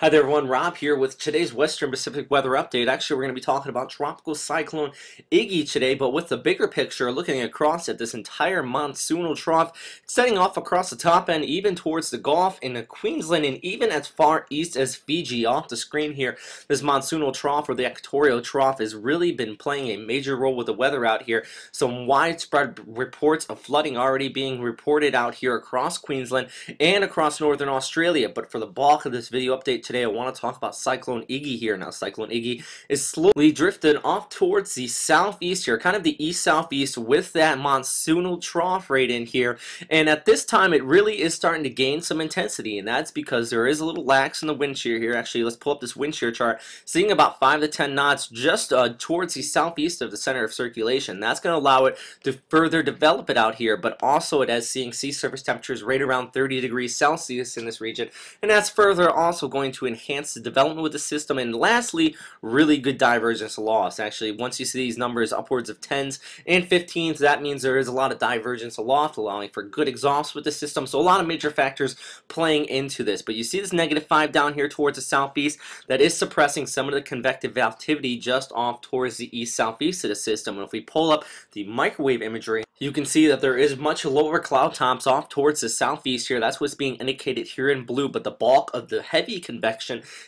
Hi there everyone, Rob here with today's Western Pacific weather update. Actually, we're going to be talking about Tropical Cyclone Iggy today, but with the bigger picture, looking across at this entire monsoonal trough, setting off across the top end, even towards the Gulf, into Queensland, and even as far east as Fiji. Off the screen here, this monsoonal trough, or the equatorial trough, has really been playing a major role with the weather out here. Some widespread reports of flooding already being reported out here across Queensland and across northern Australia, but for the bulk of this video update today, I want to talk about Cyclone Iggy here. Now, Cyclone Iggy is slowly drifted off towards the southeast here, kind of the east-southeast, with that monsoonal trough right in here. And at this time, it really is starting to gain some intensity, and that's because there is a little lax in the wind shear here. Actually, let's pull up this wind shear chart, seeing about 5 to 10 knots just towards the southeast of the center of circulation. That's going to allow it to further develop it out here, but also it has seeing sea surface temperatures right around 30 degrees Celsius in this region, and that's further also going to enhance the development with the system. And lastly, really good divergence loss. Actually, once you see these numbers upwards of 10s and 15s, that means there is a lot of divergence aloft, allowing for good exhaust with the system. So a lot of major factors playing into this. But you see this -5 down here towards the southeast, that is suppressing some of the convective activity just off towards the east-southeast of the system. And if we pull up the microwave imagery, you can see that there is much lower cloud tops off towards the southeast here. That's what's being indicated here in blue, but the bulk of the heavy convection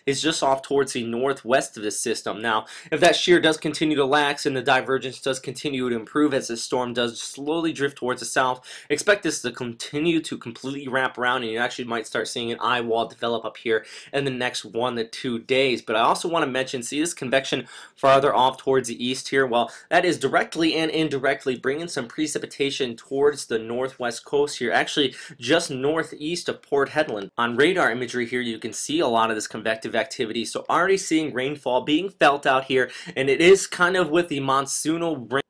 is just off towards the northwest of the system. Now, if that shear does continue to lax and the divergence does continue to improve as the storm does slowly drift towards the south, expect this to continue to completely wrap around, and you actually might start seeing an eye wall develop up here in the next 1 to 2 days. But I also want to mention, see this convection farther off towards the east here? Well, that is directly and indirectly bringing some precipitation towards the northwest coast here, actually just northeast of Port Hedland. On radar imagery here, you can see a lot of this convective activity, so already seeing rainfall being felt out here, and it is kind of with the monsoonal rain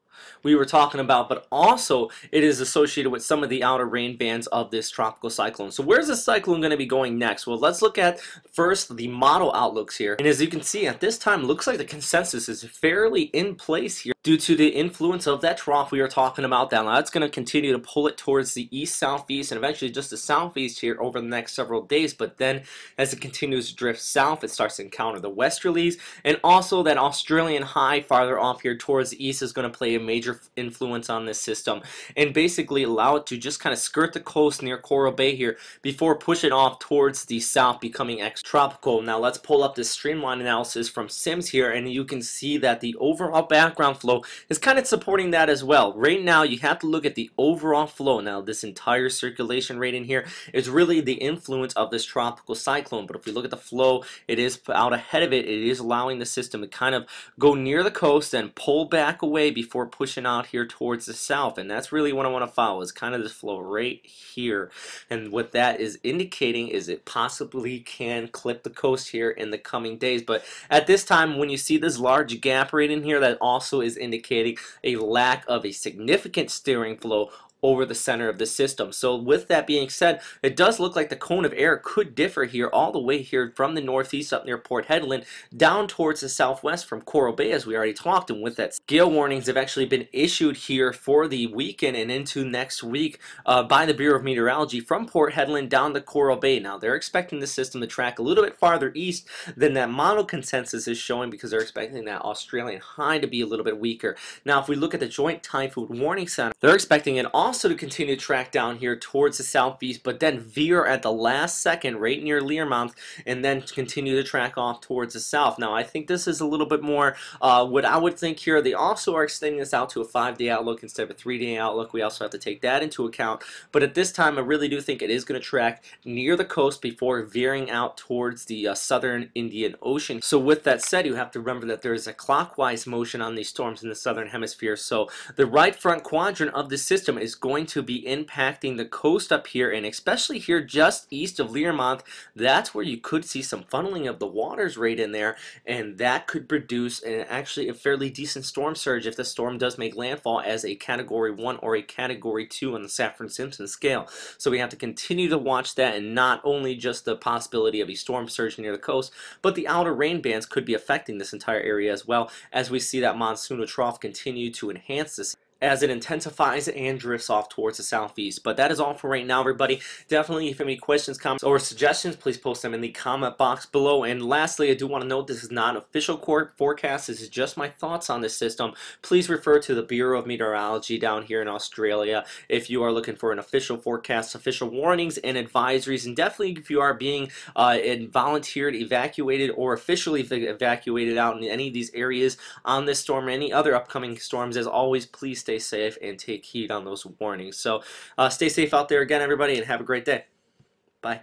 we were talking about, but also it is associated with some of the outer rain bands of this tropical cyclone. So where's this cyclone going to be going next? Well, let's look at first the model outlooks here. And as you can see, at this time, looks like the consensus is fairly in place here due to the influence of that trough we were talking about. Now that's going to continue to pull it towards the east-southeast and eventually just the southeast here over the next several days. But then as it continues to drift south, it starts to encounter the westerlies, and also that Australian high farther off here towards the east is going to play a major influence on this system and basically allow it to just kind of skirt the coast near Coral Bay here before pushing off towards the south, becoming extratropical. Now let's pull up this streamline analysis from SIMS here, and you can see that the overall background flow is kind of supporting that as well. Right now you have to look at the overall flow. Now this entire circulation rate in here is really the influence of this tropical cyclone, but if we look at the flow, it is out ahead of it. It is allowing the system to kind of go near the coast and pull back away before pushing out here towards the south, and that's really what I want to follow, is kind of this flow right here. And what that is indicating is it possibly can clip the coast here in the coming days. But at this time, when you see this large gap right in here, that also is indicating a lack of a significant steering flow over the center of the system. So with that being said, it does look like the cone of air could differ here all the way here from the northeast up near Port Hedland down towards the southwest from Coral Bay, as we already talked. And with that, gale warnings have actually been issued here for the weekend and into next week by the Bureau of Meteorology from Port Hedland down to Coral Bay. Now they're expecting the system to track a little bit farther east than that model consensus is showing, because they're expecting that Australian high to be a little bit weaker. Now if we look at the Joint Typhoon Warning Center, they're expecting it also to continue to track down here towards the southeast, but then veer at the last second right near Learmonth, and then continue to track off towards the south. Now I think this is a little bit more what I would think here. They also are extending this out to a 5-day outlook instead of a 3-day outlook. We also have to take that into account, but at this time I really do think it is going to track near the coast before veering out towards the southern Indian Ocean. So with that said, you have to remember that there is a clockwise motion on these storms in the southern hemisphere, so the right front quadrant of the system is going to be impacting the coast up here, and especially here just east of Learmonth. That's where you could see some funneling of the waters right in there, and that could produce actually a fairly decent storm surge if the storm does make landfall as a Category 1 or a Category 2 on the Saffir-Simpson scale. So we have to continue to watch that, and not only just the possibility of a storm surge near the coast, but the outer rain bands could be affecting this entire area as well, as we see that monsoonal trough continue to enhance this. as it intensifies and drifts off towards the southeast. But that is all for right now, everybody. Definitely, if you have any questions, comments, or suggestions, please post them in the comment box below. And lastly, I do want to note this is not an official court forecast. This is just my thoughts on this system. Please refer to the Bureau of Meteorology down here in Australia if you are looking for an official forecast, official warnings, and advisories. And definitely, if you are being volunteered, evacuated, or officially evacuated out in any of these areas on this storm or any other upcoming storms, as always, please stay safe and take heed on those warnings. So stay safe out there again, everybody, and have a great day. Bye.